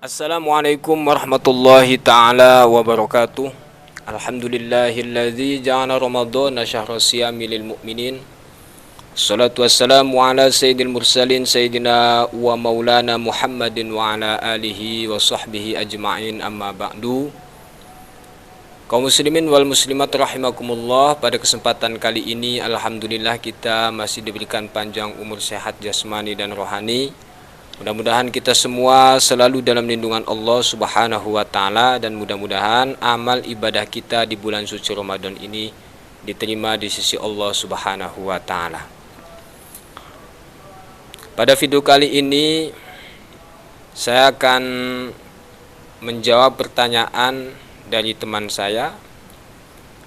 Assalamualaikum warahmatullahi ta'ala wabarakatuh. Alhamdulillahilladzi ja'ala ramadhana syahra siyami lil mu'minin. Salatu wassalamu ala sayyidil mursalin sayyidina wa maulana Muhammadin wa ala alihi wa sahbihi ajma'in, amma ba'du. Kaum muslimin wal muslimat rahimakumullah, pada kesempatan kali ini alhamdulillah kita masih diberikan panjang umur, sehat jasmani dan rohani. Mudah-mudahan kita semua selalu dalam lindungan Allah Subhanahu wa taala, dan mudah-mudahan amal ibadah kita di bulan suci Ramadan ini diterima di sisi Allah Subhanahu wa taala. Pada video kali ini saya akan menjawab pertanyaan dari teman saya.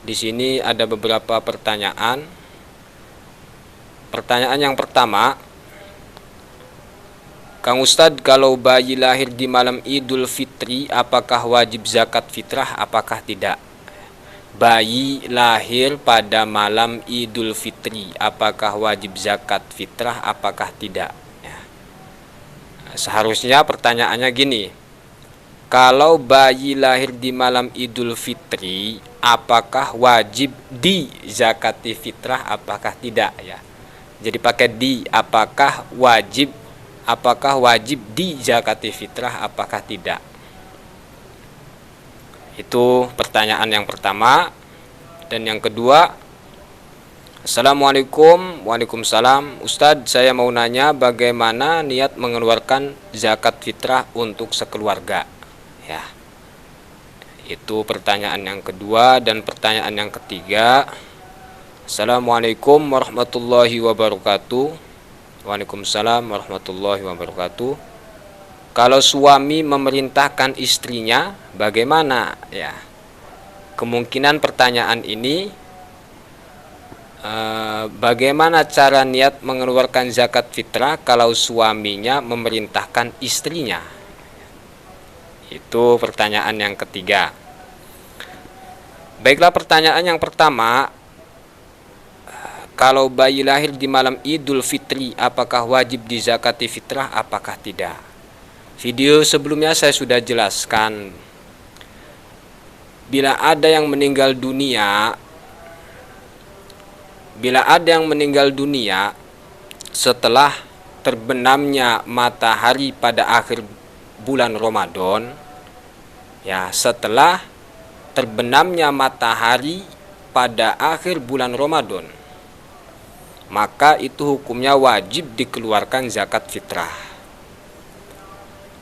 Di sini ada beberapa pertanyaan. Pertanyaan yang pertama, Kang Ustadz, kalau bayi lahir di malam Idul Fitri, apakah wajib zakat fitrah, apakah tidak? Bayi lahir pada malam Idul Fitri, apakah wajib zakat fitrah, apakah tidak? Ya. Seharusnya pertanyaannya gini, kalau bayi lahir di malam Idul Fitri, apakah wajib di zakati fitrah, apakah tidak? Ya. Jadi pakai di, apakah wajib di zakati fitrah, apakah tidak? Itu pertanyaan yang pertama. Dan yang kedua, Assalamualaikum. Waalaikumsalam. Ustadz, saya mau nanya bagaimana niat mengeluarkan zakat fitrah untuk sekeluarga. Ya, itu pertanyaan yang kedua. Dan pertanyaan yang ketiga, Assalamualaikum warahmatullahi wabarakatuh. Waalaikumsalam warahmatullahi wabarakatuh. Kalau suami memerintahkan istrinya, bagaimana? Ya, kemungkinan pertanyaan ini bagaimana cara niat mengeluarkan zakat fitrah kalau suaminya memerintahkan istrinya? Itu pertanyaan yang ketiga. Baiklah, pertanyaan yang pertama, kalau bayi lahir di malam Idul Fitri, apakah wajib dizakati fitrah, apakah tidak? Video sebelumnya saya sudah jelaskan, bila ada yang meninggal dunia setelah terbenamnya matahari pada akhir bulan Ramadan, ya, setelah terbenamnya matahari pada akhir bulan Ramadan, maka itu hukumnya wajib dikeluarkan zakat fitrah.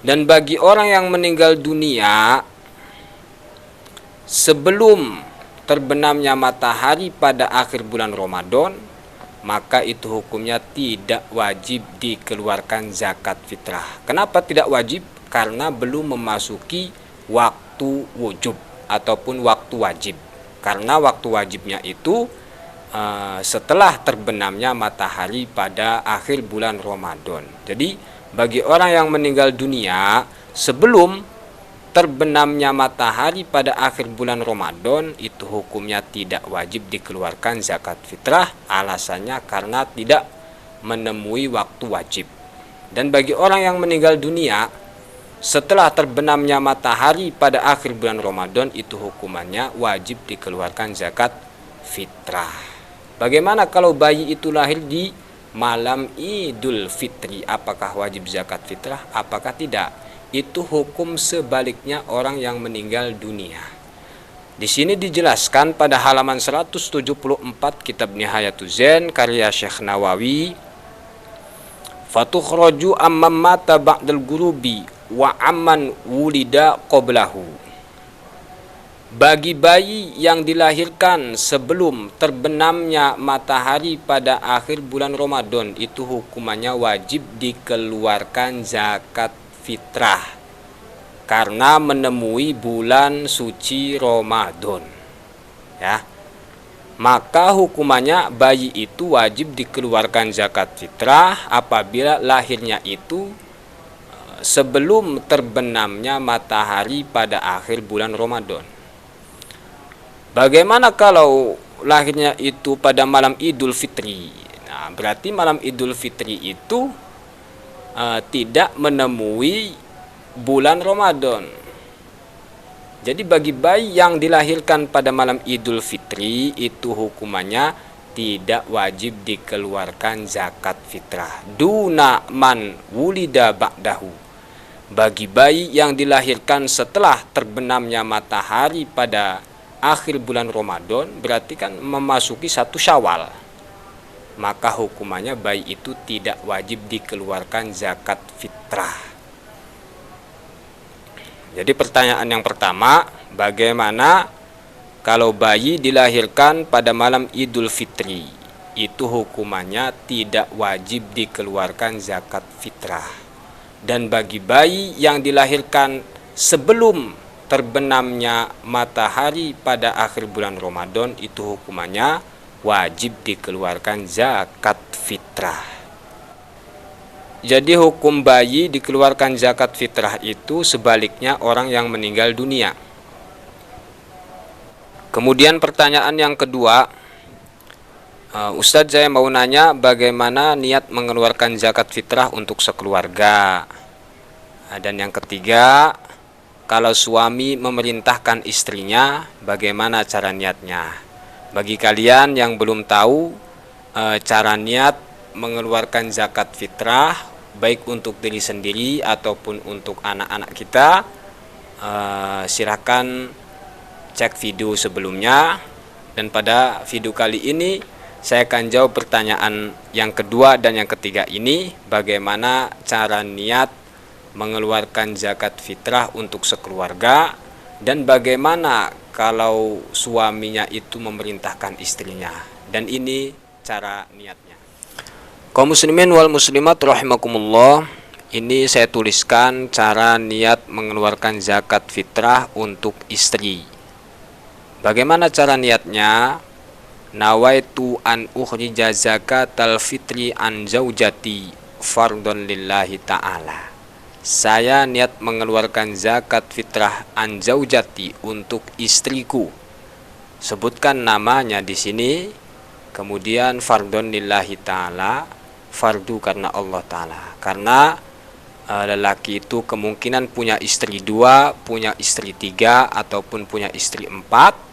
Dan bagi orang yang meninggal dunia sebelum terbenamnya matahari pada akhir bulan Ramadan, maka itu hukumnya tidak wajib dikeluarkan zakat fitrah. Kenapa tidak wajib? Karena belum memasuki waktu wujub ataupun waktu wajib. Karena waktu wajibnya itu setelah terbenamnya matahari pada akhir bulan Ramadan. Jadi bagi orang yang meninggal dunia sebelum terbenamnya matahari pada akhir bulan Ramadan, itu hukumnya tidak wajib dikeluarkan zakat fitrah. Alasannya karena tidak menemui waktu wajib. Dan bagi orang yang meninggal dunia setelah terbenamnya matahari pada akhir bulan Ramadan, itu hukumannya wajib dikeluarkan zakat fitrah. Bagaimana kalau bayi itu lahir di malam Idul Fitri, apakah wajib zakat fitrah, apakah tidak? Itu hukum sebaliknya orang yang meninggal dunia. Di sini dijelaskan pada halaman 174 kitab Nihayatuz Zain karya Syekh Nawawi, fatukhraju amman mata ba'dal gurubi wa amman wulida qablahu. Bagi bayi yang dilahirkan sebelum terbenamnya matahari pada akhir bulan Ramadan, itu hukumannya wajib dikeluarkan zakat fitrah karena menemui bulan suci Ramadan. Ya. Maka hukumannya bayi itu wajib dikeluarkan zakat fitrah apabila lahirnya itu sebelum terbenamnya matahari pada akhir bulan Ramadan. Bagaimana kalau lahirnya itu pada malam Idul Fitri? Nah, berarti malam Idul Fitri itu tidak menemui bulan Ramadan. Jadi bagi bayi yang dilahirkan pada malam Idul Fitri itu hukumannya tidak wajib dikeluarkan zakat fitrah. Duna man wulida ba'dahu. Bagi bayi yang dilahirkan setelah terbenamnya matahari pada akhir bulan Ramadan, berarti kan memasuki 1 Syawal. Maka hukumannya bayi itu tidak wajib dikeluarkan zakat fitrah. Jadi pertanyaan yang pertama, bagaimana kalau bayi dilahirkan pada malam Idul Fitri? Itu hukumannya tidak wajib dikeluarkan zakat fitrah. Dan bagi bayi yang dilahirkan sebelum terbenamnya matahari pada akhir bulan Ramadan, itu hukumannya wajib dikeluarkan zakat fitrah. Jadi hukum bayi dikeluarkan zakat fitrah itu sebaliknya orang yang meninggal dunia. Kemudian pertanyaan yang kedua, Ustadz, saya mau nanya bagaimana niat mengeluarkan zakat fitrah untuk sekeluarga. Dan yang ketiga, kalau suami memerintahkan istrinya, bagaimana cara niatnya? Bagi kalian yang belum tahu cara niat mengeluarkan zakat fitrah, baik untuk diri sendiri ataupun untuk anak-anak kita, silakan cek video sebelumnya. Dan pada video kali ini saya akan jawab pertanyaan yang kedua dan yang ketiga ini, bagaimana cara niat mengeluarkan zakat fitrah untuk sekeluarga, dan bagaimana kalau suaminya itu memerintahkan istrinya, dan ini cara niatnya. Kaum muslimin wal muslimat rahimakumullah, ini saya tuliskan cara niat mengeluarkan zakat fitrah untuk istri. Bagaimana cara niatnya? Nawaitu an ukhrija zakatal fitri an zaujati fardhon lillahi ta'ala. Saya niat mengeluarkan zakat fitrah an zaujati untuk istriku. Sebutkan namanya di sini. Kemudian fardhon lillahi ta'ala, fardu karena Allah Ta'ala. Karena lelaki itu kemungkinan punya istri 2, punya istri 3, ataupun punya istri 4.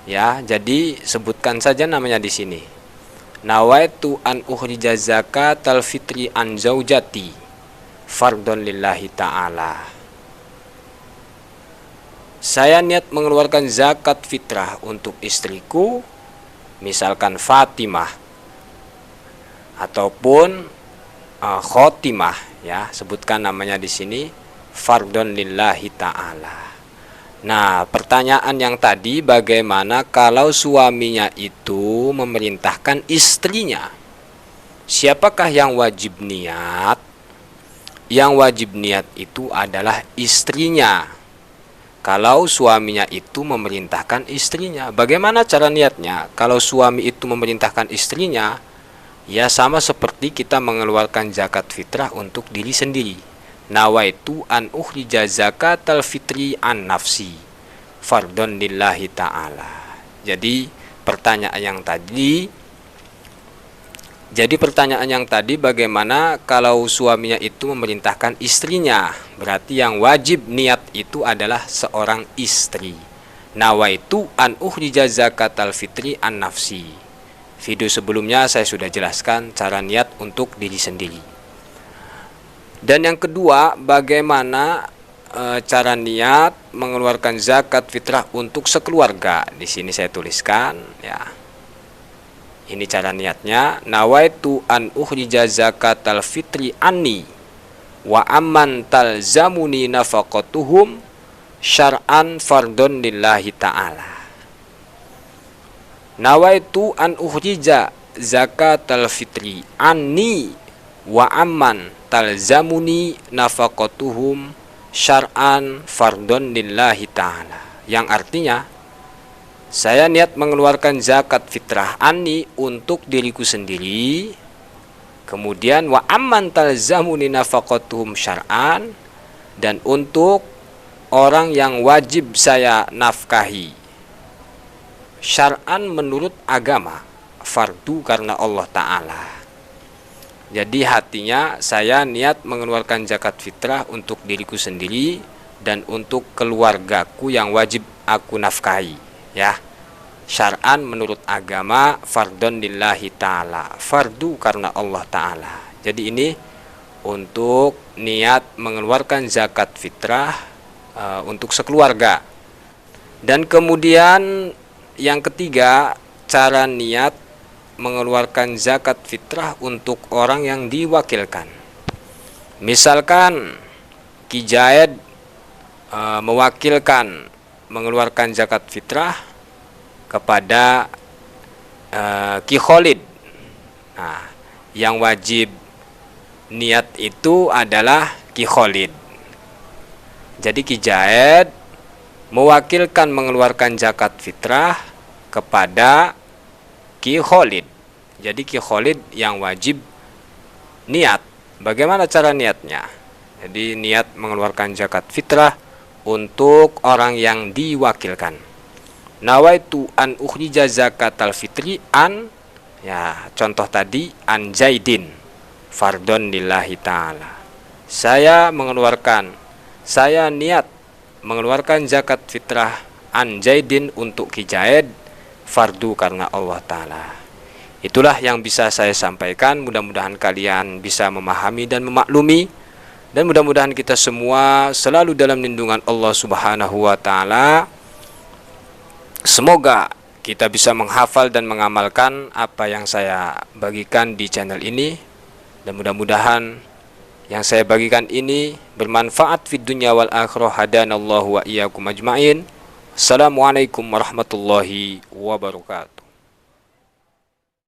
Ya, jadi sebutkan saja namanya di sini. Nawaitu an ukhrija zakatal fitri an zaujati fardhon lillahi ta'ala. Saya niat mengeluarkan zakat fitrah untuk istriku, misalkan Fatimah ataupun Khotimah, ya, sebutkan namanya di sini, fardhon lillahi ta'ala. Nah, pertanyaan yang tadi, bagaimana kalau suaminya itu memerintahkan istrinya? Siapakah yang wajib niat? Yang wajib niat itu adalah istrinya. Kalau suaminya itu memerintahkan istrinya, bagaimana cara niatnya? Kalau suami itu memerintahkan istrinya, ya sama seperti kita mengeluarkan zakat fitrah untuk diri sendiri. Nawaitu an ukhrija zakatal fitri an nafsi fardhon lillahi ta'ala. Jadi pertanyaan yang tadi bagaimana kalau suaminya itu memerintahkan istrinya? Berarti yang wajib niat itu adalah seorang istri. Nawaitu an ukhrija zakatal fitri an nafsi. Video sebelumnya saya sudah jelaskan cara niat untuk diri sendiri. Dan yang kedua, bagaimana cara niat mengeluarkan zakat fitrah untuk sekeluarga? Di sini saya tuliskan, ya. Ini cara niatnya. Nawaitu an ukhrija zakatal fitri anni wa amman talzamuni nafaqatuhum syar'an fardhon lillahi ta'ala. Nawaitu an ukhrija zakatal fitri anni wa amman talzamuni nafaqatuhum syar'an fardhon lillahi ta'ala. Yang artinya, saya niat mengeluarkan zakat fitrah anni untuk diriku sendiri, kemudian wa amman talzamuni nafaqatuhum syar'an, dan untuk orang yang wajib saya nafkahi syar'an menurut agama, fardu karena Allah Ta'ala. Jadi hatinya saya niat mengeluarkan zakat fitrah untuk diriku sendiri dan untuk keluargaku yang wajib aku nafkahi, ya. Syar'an menurut agama fardhon lillahi ta'ala, fardu karena Allah ta'ala. Jadi ini untuk niat mengeluarkan zakat fitrah untuk sekeluarga. Dan kemudian yang ketiga, cara niat mengeluarkan zakat fitrah untuk orang yang diwakilkan. Misalkan Ki Jaed mewakilkan mengeluarkan zakat fitrah kepada Ki Khalid. Nah, yang wajib niat itu adalah Ki Khalid. Jadi Ki Jaed mewakilkan mengeluarkan zakat fitrah kepada Ki Khalid. Jadi Ki Khalid yang wajib niat. Bagaimana cara niatnya? Jadi niat mengeluarkan zakat fitrah untuk orang yang diwakilkan. Nawaitu an ukhrija zakatal fitri an, ya contoh tadi, an Zaidin fardhon lillahi ta'ala. Saya niat mengeluarkan zakat fitrah an Zaidin untuk Ki Jaed, fardu karena Allah Ta'ala. Itulah yang bisa saya sampaikan. Mudah-mudahan kalian bisa memahami dan memaklumi, dan mudah-mudahan kita semua selalu dalam lindungan Allah Subhanahu wa Ta'ala. Semoga kita bisa menghafal dan mengamalkan apa yang saya bagikan di channel ini, dan mudah-mudahan yang saya bagikan ini bermanfaat fid dunya wal akhirah. Hadanallahu wa iyyakum ajmain. Assalamualaikum warahmatullahi wabarakatuh.